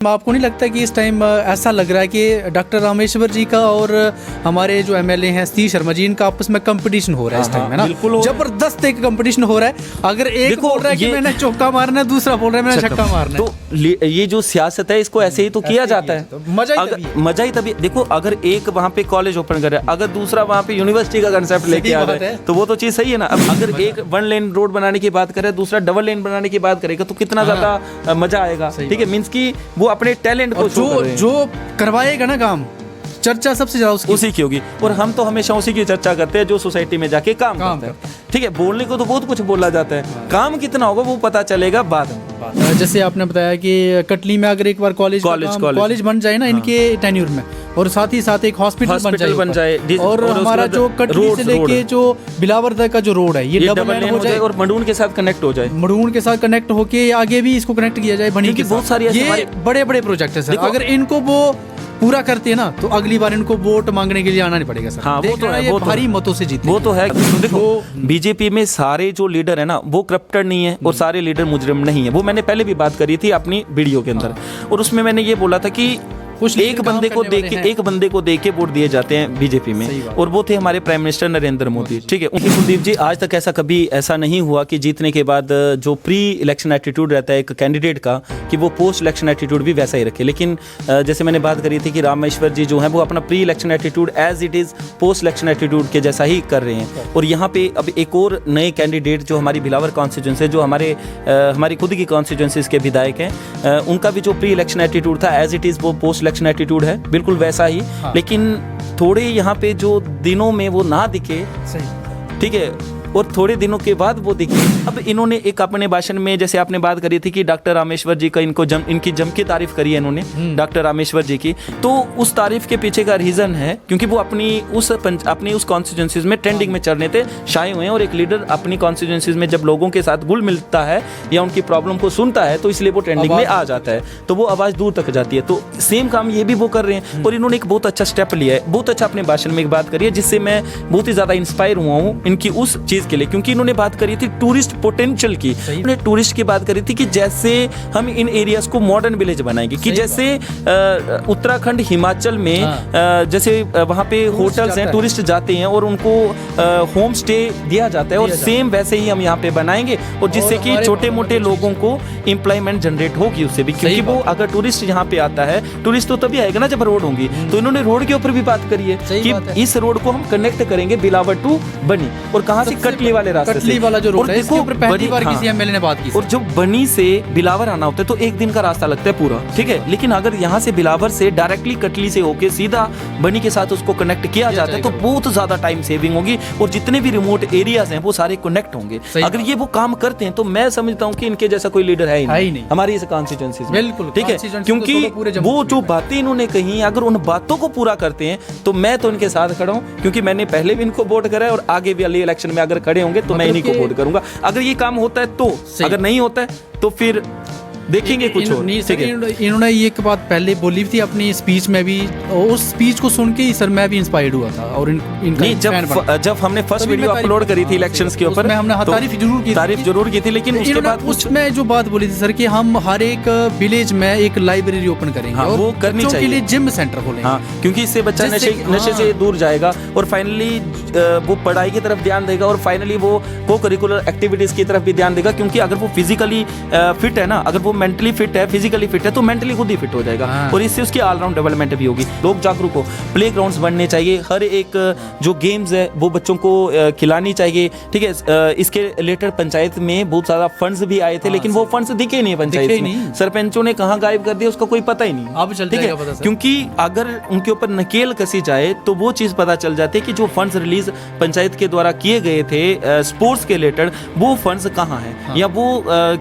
आपको नहीं लगता कि इस टाइम ऐसा लग रहा है कि डॉक्टर रामेश्वर जी का और हमारे जो एमएलए हैं सतीश शर्मा जी, इनका आपस में कंपटीशन हो रहा है इस टाइम, है ना? जबरदस्त एक कंपटीशन हो रहा है। अगर एक बोल रहा है कि मैंने चौका मारना है, दूसरा बोल रहा है मैंने छक्का मारना है, तो ये जो सियासत है इसको ऐसे ही तो किया जाता है। तो मजा ही तभी। देखो, अगर एक वहाँ पे कॉलेज ओपन करे, अगर दूसरा वहाँ पे यूनिवर्सिटी का कंसेप्ट लेके आ रहा है, तो वो तो चीज सही है ना। अब अगर एक 1 लेन रोड बनाने की बात करे, दूसरा डबल लेन बनाने की बात करेगा, तो कितना ज्यादा मजा आएगा। ठीक है, मींस की वो अपने टैलेंट को जो करवाएगा ना काम, चर्चा सबसे ज्यादा उसी की होगी। और हम तो हमेशा उसी की चर्चा करते हैं जो सोसाइटी में जाके काम करते हैं। ठीक है, बोलने को तो बहुत कुछ बोला जाता है, काम कितना होगा वो पता चलेगा बाद में। जैसे आपने बताया कि कटली में अगर एक बार कॉलेज बन जाए ना इनके टेन्यूर में, और साथ ही साथ एक हॉस्पिटल बन जाए और हमारा जो कटली से लेके जो बिलावर तक का जो रोड है ये डबल लेन हो जाए और मडून के साथ कनेक्ट हो जाए, मडून के साथ कनेक्ट होके आगे भी इसको कनेक्ट किया जाए बनी की। बहुत सारी ये बड़े बड़े प्रोजेक्ट है सर, अगर इनको वो पूरा करते हैं ना तो अगली बार इनको वोट मांगने के लिए आना नहीं पड़ेगा सर। हाँ, वो तो है, वो भारी मतों से जीते। वो तो है। देखो, बीजेपी में सारे जो लीडर है ना वो करप्टेड नहीं है और सारे लीडर मुजरिम नहीं है। वो मैंने पहले भी बात करी थी अपनी वीडियो के अंदर, और उसमें मैंने ये बोला था कि एक बंदे को देख के वोट दिए जाते हैं बीजेपी में, और वो थे हमारे प्राइम मिनिस्टर नरेंद्र मोदी। ठीक है, कुलदीप जी, आज तक ऐसा नहीं हुआ कि जीतने के बाद जो प्री इलेक्शन एटीट्यूड रहता है एक कैंडिडेट का, कि वो पोस्ट इलेक्शन एटीट्यूड भी वैसा ही रखे। लेकिन जैसे मैंने बात करी थी कि रामेश्वर जी जो है वो अपना pre election attitude as it is post election attitude के जैसा ही कर रहे हैं। और यहाँ पे अब एक और नए कैंडिडेट जो हमारी बिलावर कॉन्स्टिट्यूंसी, जो हमारी खुद की कॉन्स्टिट्यूंसीज के विधायक हैं, उनका भी जो प्री इलेक्शन एटीट्यूड था एज इट इज वो पोस्ट इलेक्शन एटीट्यूड है, बिल्कुल वैसा ही। लेकिन थोड़े यहाँ पे जो दिनों में वो ना दिखे, ठीक है, और थोड़े दिनों के बाद वो दिखे। अब इन्होंने एक अपने भाषण में, जैसे आपने बात करी थी कि डॉक्टर रामेश्वर जी का इनकी जम के तारीफ करी है इन्होंने, डॉक्टर रामेश्वर जी की, तो उस तारीफ के पीछे का रीजन है क्योंकि वो अपनी उस कॉन्स्टिट्यूंसीज में ट्रेंडिंग में चलने थे छाए हुए हैं। और एक लीडर अपनी कॉन्स्टिट्यूंसीज में जब लोगों के साथ घुल मिलता है या उनकी प्रॉब्लम को सुनता है तो इसलिए वो ट्रेंडिंग में आ जाता है, तो वो आवाज दूर तक जाती है। तो सेम काम ये भी वो कर रहे हैं, और इन्होंने एक बहुत अच्छा स्टेप लिया है, बहुत अच्छा अपने भाषण में एक बात करी है जिससे मैं बहुत ही ज्यादा इंस्पायर हुआ हूँ इनकी उस चीज के लिए, क्योंकि इन्होंने बात करी थी टूरिस्ट पोटेंशियल की। उन्होंने टूरिस्ट की बात करी थी कि जैसे हम इन एरियाज को मॉडर्न विलेज बनाएंगे, कि जैसे उत्तराखंड हिमाचल में जैसे वहाँ पे होटल्स हैं, टूरिस्ट जाते हैं और उनको होम स्टे दिया जाता है, और सेम वैसे ही हम यहाँ पे बनाएंगे, और जिससे कि छोटे मोटे लोगों को एम्प्लॉयमेंट जनरेट होगी उससे भी, क्योंकि वो अगर टूरिस्ट यहाँ पे आता है, टूरिस्ट तो तभी आएगा ना जब रोड होंगी। तो इन्होंने रोड के ऊपर भी बात करी है कि इस रोड को हम कनेक्ट करेंगे बिलावर टू बनी, और कहाँ से कटली वाले रास्ते, वाला जो रोड है, इसके ऊपर पहली बार किसी एमएलए ने बात की। और जब बनी से बिलावर आना होता है तो एक दिन का रास्ता लगता है पूरा, ठीक है। लेकिन अगर यहाँ से बिलावर से डायरेक्टली कटली से होके सीधा बनी के साथ उसको कनेक्ट किया जाता है तो बहुत ज्यादा टाइम सेविंग होगी, और जितने भी रिमोट एरियाज हैं वो सारे कनेक्ट होंगे। अगर ये वो काम करते हैं तो मैं समझता हूँ कि इनके जैसा कोई लीडर है ही नहीं हमारी इस कॉन्स्टिट्यूंसी में, बिल्कुल, ठीक है। क्योंकि वो जो बातें इन्होंने कही, अगर उन बातों को पूरा करते हैं तो मैं तो इनके साथ खड़ा हूँ, क्योंकि मैंने पहले भी इनको वोट करा है और आगे भी वाले इलेक्शन में अगर खड़े होंगे तो मैं इन्हीं को वोट करूंगा। अगर ये काम होता है तो, अगर नहीं होता है तो फिर देखेंगे कुछ और। इन्होंने ये एक बात पहले बोली थी अपनी स्पीच में भी, उस स्पीच को सुन के ही सर मैं भी इंस्पायर्ड हुआ था। और जब हमने फर्स्ट वीडियो अपलोड करी थी इलेक्शंस के ऊपर, हमने तारीफ जरूर की थी, लेकिन उसके बाद उसमें जो बात बोली थी सर कि हम हर एक विलेज में एक लाइब्रेरी ओपन करेंगे, और वो करनी चाहिए, के लिए जिम सेंटर खोलेंगे, क्योंकि इससे बच्चा नशे से दूर जाएगा, और फाइनली वो पढ़ाई की तरफ ध्यान देगा, और फाइनली वो को करिकुलर एक्टिविटीज की तरफ भी ध्यान देगा। क्योंकि अगर वो फिजिकली फिट है ना, अगर वो मेंटली फिट है, फिजिकली फिट है, तो मेंटली खुद ही फिट हो जाएगा, और इससे उसकी ऑलराउंड डेवलपमेंट भी होगी। लोग जागरूक हो, प्ले ग्राउंड्स बनने चाहिए, हर एक जो गेम्स है वो बच्चों को खिलानी चाहिए, ठीक है। इसके रिलेटेड पंचायत में बहुत सारा फंड्स भी आए थे, लेकिन वो फंड्स दिखे नहीं पंचायत में, सरपंचों ने कहाँ गायब कर दिया उसका कोई पता ही नहीं, ठीक है। क्योंकि अगर उनके ऊपर नकेल कसी जाए तो वो चीज पता चल जाती है कि जो फंड्स रिलीज पंचायत के द्वारा किए गए थे स्पोर्ट्स के रिलेटेड, वो फंड्स कहाँ हैं, या वो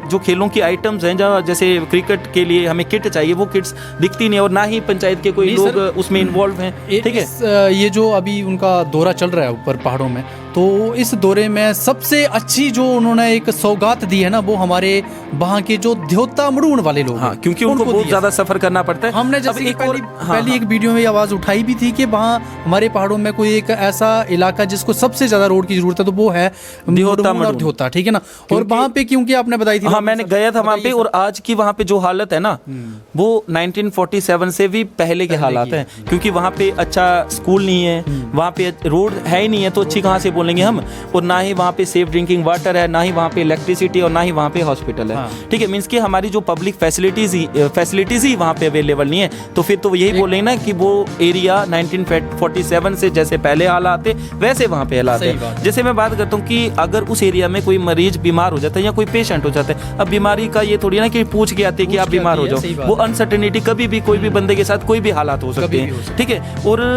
जो खेलों की आइटम्स हैं, जैसे क्रिकेट के लिए हमें किट चाहिए, वो किट्स दिखती नहीं, और ना ही पंचायत के कोई लोग उसमें इन्वॉल्व हैं, ठीक है। ये जो अभी उनका दौरा चल रहा है ऊपर पहाड़ों में, तो इस दौरे में सबसे अच्छी जो उन्होंने एक सौगात दी है ना, वो हमारे वहाँ के जो द्योता मड़ून वाले लोग हैं, क्योंकि उनको बहुत ज्यादा सफर करना पड़ता है। हमने जैसे कि पहली एक वीडियो में आवाज उठाई भी थी कि वहाँ हमारे पहाड़ों में कोई एक ऐसा इलाका जिसको सबसे ज्यादा रोड की जरूरत है, तो वो है द्योता, ठीक है ना। और वहाँ पे क्योंकि आपने बताई थी, हाँ मैंने गया था वहाँ पे, और आज की वहाँ पे जो हालत है ना, वो 1947 से भी पहले के हालात हैं, क्योंकि वहाँ पे अच्छा स्कूल नहीं है, वहाँ पे रोड है ही नहीं है, तो अच्छी कहाँ से बोलेंगे हम, और ना ही वहाँ पे सेफ ड्रिंकिंग वाटर है, ना ही वहाँ पे इलेक्ट्रिसिटी, और ना ही वहाँ पे हॉस्पिटल है, ठीक है। मींस कि हमारी जो पब्लिक फैसिलिटीज ही वहाँ पे अवेलेबल नहीं है, तो फिर तो यही बोलेंगे ना कि वो एरिया 1947 से जैसे पहले हालात थे वैसे वहाँ पे हालात है। जैसे मैं बात करता हूँ कि अगर उस एरिया में कोई मरीज बीमार हो जाता है या कोई पेशेंट हो जाता है, अब बीमारी का ये थोड़ी ना कि पूछ के आते हैं कि आप बीमार हो जाओ, वो अनसर्टेनिटी कभी भी कोई भी बंदे के साथ कोई भी हालात हो सकते हैं, ठीक है। और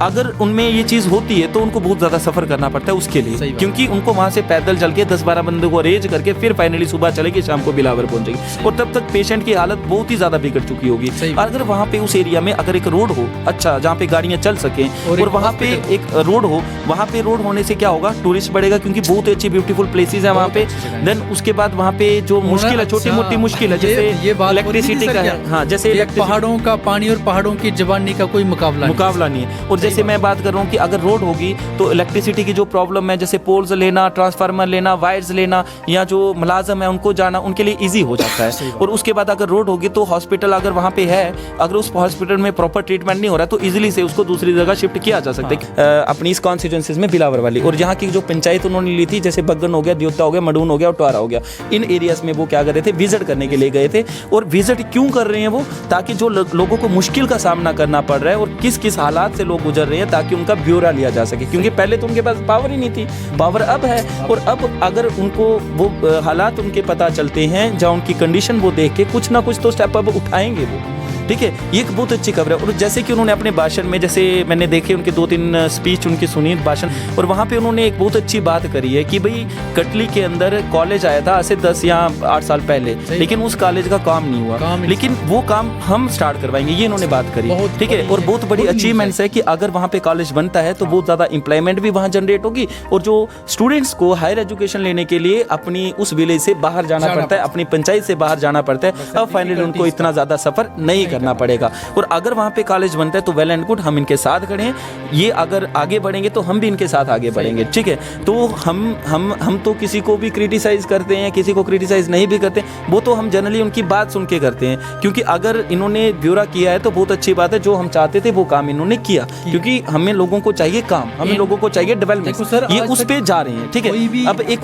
अगर उनमें ये चीज़ होती है तो उनको बहुत ज़्यादा सफ़र करना पड़ता है उसके लिए, क्योंकि उनको वहाँ से पैदल चल के 10-12 बंदों को अरेंज करके फिर फाइनली सुबह चलेगी, शाम को बिलावर पहुंचेगी, और तब तक पेशेंट की हालत बहुत ही ज़्यादा बिगड़ चुकी होगी। अगर वहाँ पे उस एरिया में अगर एक रोड हो अच्छा, जहाँ पे गाड़ियाँ चल सकें, और वहाँ पे एक रोड हो, वहाँ पे रोड होने से क्या होगा, टूरिस्ट बढ़ेगा, क्योंकि बहुत अच्छी ब्यूटीफुल प्लेसेस है वहाँ पे। देन उसके बाद वहाँ पे जो मुश्किल है, छोटी मोटी मुश्किल है, जैसे इलेक्ट्रिसिटी का है, हाँ जैसे पहाड़ों का पानी और पहाड़ों की जवानी का कोई मुकाबला नहीं है। और जैसे मैं बात कर रहा हूँ कि अगर रोड होगी तो इलेक्ट्रिसिटी की जो प्रॉब्लम है, जैसे पोल्स लेना, ट्रांसफार्मर लेना, वायर्स लेना, या जो मुलाजम है उनको जाना, उनके लिए इजी हो जाता है। और उसके बाद अगर रोड होगी तो हॉस्पिटल अगर वहाँ पे है, अगर उस हॉस्पिटल में प्रॉपर ट्रीटमेंट नहीं हो रहा तो इजीली से उसको दूसरी जगह शिफ्ट किया जा सकता है, अपनी इस कॉन्स्टिट्यूंसीज में बिलावर वाली। और यहाँ की जो पंचायत उन्होंने ली थी, जैसे बग्गन हो गया, द्योता हो गया, मडून हो गया, उटवारा हो गया, इन एरियाज में वो क्या कर रहे थे, विजिट करने के लिए गए थे। और विजिट क्यों कर रहे हैं वो, ताकि जो लोगों को मुश्किल का सामना करना पड़ रहा है और किस किस हालात से लोग गुजर रहे हैं, ताकि उनका ब्यौरा लिया जा सके, क्योंकि पहले तो उनके पास पावर ही नहीं थी, पावर अब है। और अब अगर उनको वो हालात उनके पता चलते हैं, जहाँ उनकी कंडीशन वो देख के कुछ ना कुछ तो स्टेप अब उठाएंगे वो, ठीक है। ये एक बहुत अच्छी खबर है। और जैसे कि उन्होंने अपने भाषण में, जैसे मैंने देखे उनके 2-3 स्पीच उनकी सुनी भाषण, और वहाँ पे उन्होंने एक बहुत अच्छी बात करी है कि भाई कटली के अंदर कॉलेज आया था आज से 10 या 8 साल पहले, लेकिन उस कॉलेज का काम नहीं हुआ, लेकिन वो काम हम स्टार्ट करवाएंगे, ये इन्होंने बात करी, ठीक है। और बहुत बड़ी अचीवमेंट्स है कि अगर वहाँ पे कॉलेज बनता है तो बहुत ज़्यादा एम्प्लॉयमेंट भी वहाँ जनरेट होगी, और जो स्टूडेंट्स को हायर एजुकेशन लेने के लिए अपनी उस विलेज से बाहर जाना पड़ता है, अपनी पंचायत से बाहर जाना पड़ता है, अब फाइनली उनको इतना ज़्यादा सफ़र नहीं करना पड़ेगा। और अगर वहाँ पे कॉलेज बनता है तो वेल एंड गुड, हम इनके साथ खड़े हैं। ये अगर आगे बढ़ेंगे तो हम भी इनके साथ आगे बढ़ेंगे, ठीक है। तो हम तो किसी को भी क्रिटिसाइज करते हैं, किसी को क्रिटिसाइज नहीं भी करते, वो तो हम जनरली उनकी बात सुन के करते हैं, क्योंकि अगर इन्होंने ब्यौरा किया है तो बहुत अच्छी बात है, जो हम चाहते थे वो काम इन्होंने किया, क्योंकि हमें लोगों को चाहिए काम, हमें लोगों को चाहिए डेवलपमेंट, ये उस पे जा रहे हैं, ठीक है। अब एक